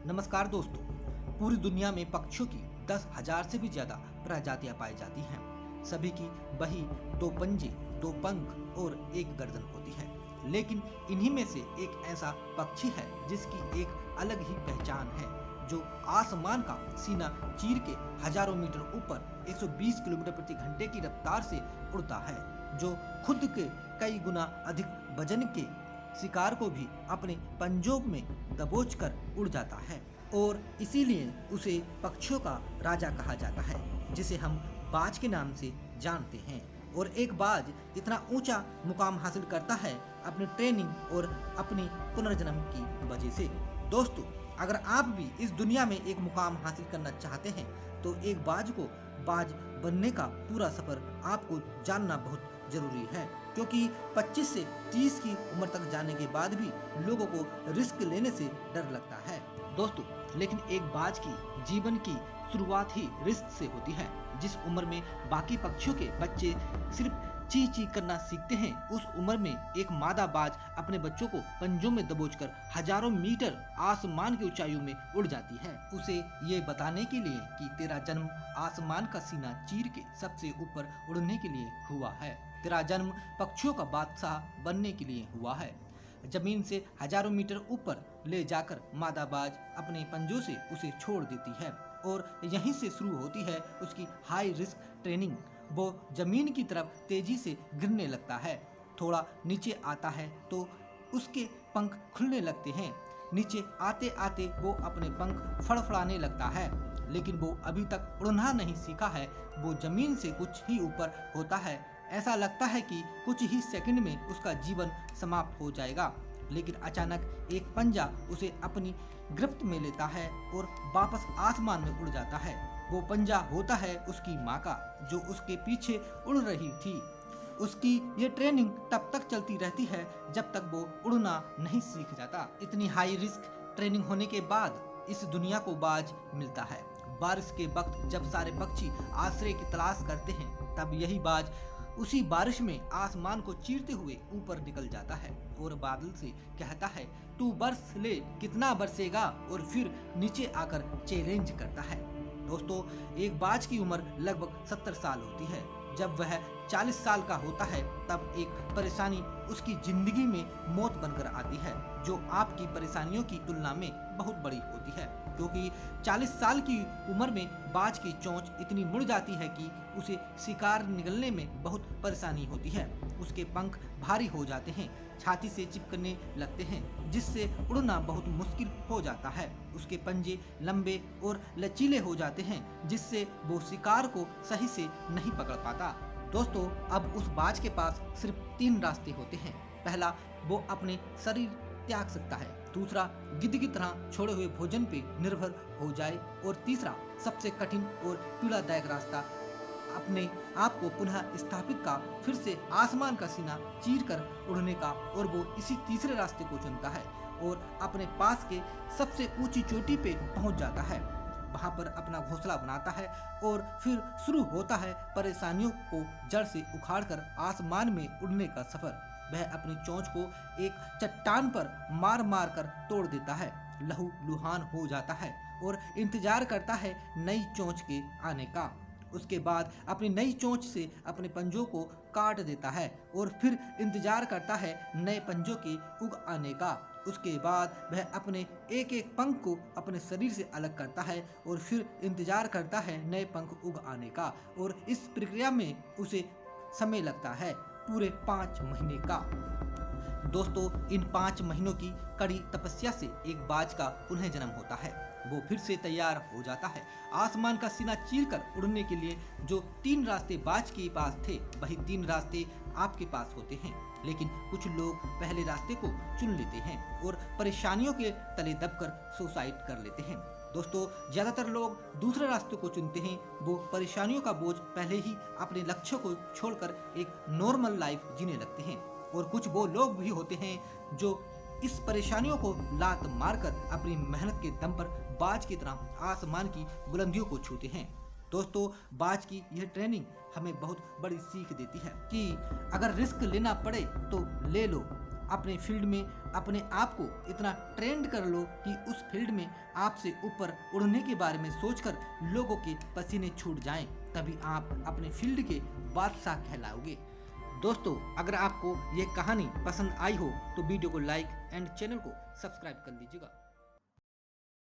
नमस्कार दोस्तों। पूरी दुनिया में पक्षियों की 10,000 से भी ज्यादा प्रजातियां पाई जाती हैं। सभी की वही दो पंजे, दो पंख और एक गर्दन होती है। लेकिन इन्हीं में से एक ऐसा पक्षी है जिसकी एक अलग ही पहचान है, जो आसमान का सीना चीर के हजारों मीटर ऊपर 120 किलोमीटर प्रति घंटे की रफ्तार से उड़ता है, जो खुद के कई गुना अधिक वजन के शिकार को भी अपने पंजों में दबोचकर उड़ जाता है और इसीलिए उसे पक्षियों का राजा कहा जाता है, जिसे हम बाज के नाम से जानते हैं। और एक बाज इतना ऊंचा मुकाम हासिल करता है अपनी ट्रेनिंग और अपनी पुनर्जन्म की वजह से। दोस्तों, अगर आप भी इस दुनिया में एक मुकाम हासिल करना चाहते हैं तो एक बाज को बाज बनने का पूरा सफर आपको जानना बहुत जरूरी है, क्योंकि 25 से 30 की उम्र तक जाने के बाद भी लोगों को रिस्क लेने से डर लगता है दोस्तों। लेकिन एक बाज की जीवन की शुरुआत ही रिस्क से होती है। जिस उम्र में बाकी पक्षियों के बच्चे सिर्फ ची ची करना सीखते हैं, उस उम्र में एक मादा बाज अपने बच्चों को पंजों में दबोचकर हजारों मीटर आसमान की ऊंचाइयों में उड़ जाती है, उसे ये बताने के लिए कि तेरा जन्म आसमान का सीना चीर के सबसे ऊपर उड़ने के लिए हुआ है। तेरा जन्म पक्षियों का बादशाह बनने के लिए हुआ है। जमीन से हजारों मीटर ऊपर ले जाकर मादा बाज अपने पंजों से उसे छोड़ देती है और यहीं से शुरू होती है उसकी हाई रिस्क ट्रेनिंग। वो जमीन की तरफ तेजी से गिरने लगता है। थोड़ा नीचे आता है तो उसके पंख खुलने लगते हैं। नीचे आते आते वो अपने पंख फड़फड़ाने लगता है, लेकिन वो अभी तक उड़ना नहीं सीखा है। वो जमीन से कुछ ही ऊपर होता है। ऐसा लगता है कि कुछ ही सेकंड में उसका जीवन समाप्त हो जाएगा, लेकिन अचानक एक पंजा उसे अपनी गिरफ्त में लेता है और वापस आसमान में उड़ जाता है। वो पंजा होता है उसकी माँ का, जो उसके पीछे उड़ रही थी। उसकी ये ट्रेनिंग तब तक चलती रहती है जब तक वो उड़ना नहीं सीख जाता। इतनी हाई रिस्क ट्रेनिंग होने के बाद इस दुनिया को बाज मिलता है। बारिश के वक्त जब सारे पक्षी आश्रय की तलाश करते हैं, तब यही बाज उसी बारिश में आसमान को चीरते हुए ऊपर निकल जाता है और बादल से कहता है, तू बरस ले, कितना बरसेगा, और फिर नीचे आकर चैलेंज करता है। दोस्तों, एक बाज की उम्र लगभग 70 साल होती है। जब वह 40 साल का होता है तब एक परेशानी उसकी जिंदगी में मौत बनकर आती है, जो आपकी परेशानियों की तुलना में बहुत बड़ी होती है, क्योंकि 40 साल की उम्र में बाज की चोंच इतनी मुड़ जाती है कि उसे शिकार निगलने में बहुत परेशानी होती है। उसके पंख भारी हो जाते हैं, छाती से चिपकने लगते हैं, जिससे उड़ना बहुत मुश्किल हो जाता है। उसके पंजे लंबे और लचीले हो जाते हैं, जिससे वो शिकार को सही से नहीं पकड़ पाता। दोस्तों, अब उस बाज के पास सिर्फ 3 रास्ते होते हैं। पहला, वो अपने शरीर त्याग सकता है। दूसरा, गिद्ध की तरह छोड़े हुए भोजन पे निर्भर हो जाए। और तीसरा, सबसे कठिन और पीड़ादायक रास्ता, अपने आप को पुनः स्थापित का, फिर से आसमान का सीना चीर कर उड़ने का। और वो इसी तीसरे रास्ते को चुनता है और अपने पास के सबसे ऊंची चोटी पे पहुंच जाता है। वहां पर अपना घोंसला बनाता है और फिर शुरू होता है परेशानियों को जड़ से उखाड़कर आसमान में उड़ने का सफर। वह अपनी चोंच को एक चट्टान पर मार मार कर तोड़ देता है, लहू लुहान हो जाता है और इंतजार करता है नई चोंच के आने का। उसके बाद अपनी नई चोंच से अपने पंजों को काट देता है और फिर इंतजार करता है नए पंजों के उग आने का। उसके बाद वह अपने एक एक पंख को अपने शरीर से अलग करता है और फिर इंतजार करता है नए पंख उग आने का। और इस प्रक्रिया में उसे समय लगता है पूरे 5 महीने का। दोस्तों, इन 5 महीनों की कड़ी तपस्या से एक बाज का पुनः जन्म होता है। वो फिर से तैयार हो जाता है आसमान का सीना चीरकर उड़ने के लिए। जो 3 रास्ते बाज के पास थे, वही 3 रास्ते आपके पास होते हैं। लेकिन कुछ लोग पहले रास्ते को चुन लेते हैं और परेशानियों के तले दबकर सुसाइड कर लेते हैं। दोस्तों, ज्यादातर लोग दूसरे रास्ते को चुनते हैं। वो परेशानियों का बोझ पहले ही अपने लक्ष्य को छोड़कर एक नॉर्मल लाइफ जीने लगते हैं। और कुछ वो लोग भी होते हैं जो इस परेशानियों को लात मारकर अपनी मेहनत के दम पर बाज की तरह आसमान की बुलंदियों को छूते हैं। दोस्तों, बाज की यह ट्रेनिंग हमें बहुत बड़ी सीख देती है कि अगर रिस्क लेना पड़े तो ले लो, अपने फील्ड में अपने आप को इतना ट्रेंड कर लो कि उस फील्ड में आपसे ऊपर उड़ने के बारे में सोचकर लोगों के पसीने छूट जाएं, तभी आप अपने फील्ड के बादशाह कहलाओगे। दोस्तों, अगर आपको ये कहानी पसंद आई हो तो वीडियो को लाइक एंड चैनल को सब्सक्राइब कर लीजिएगा।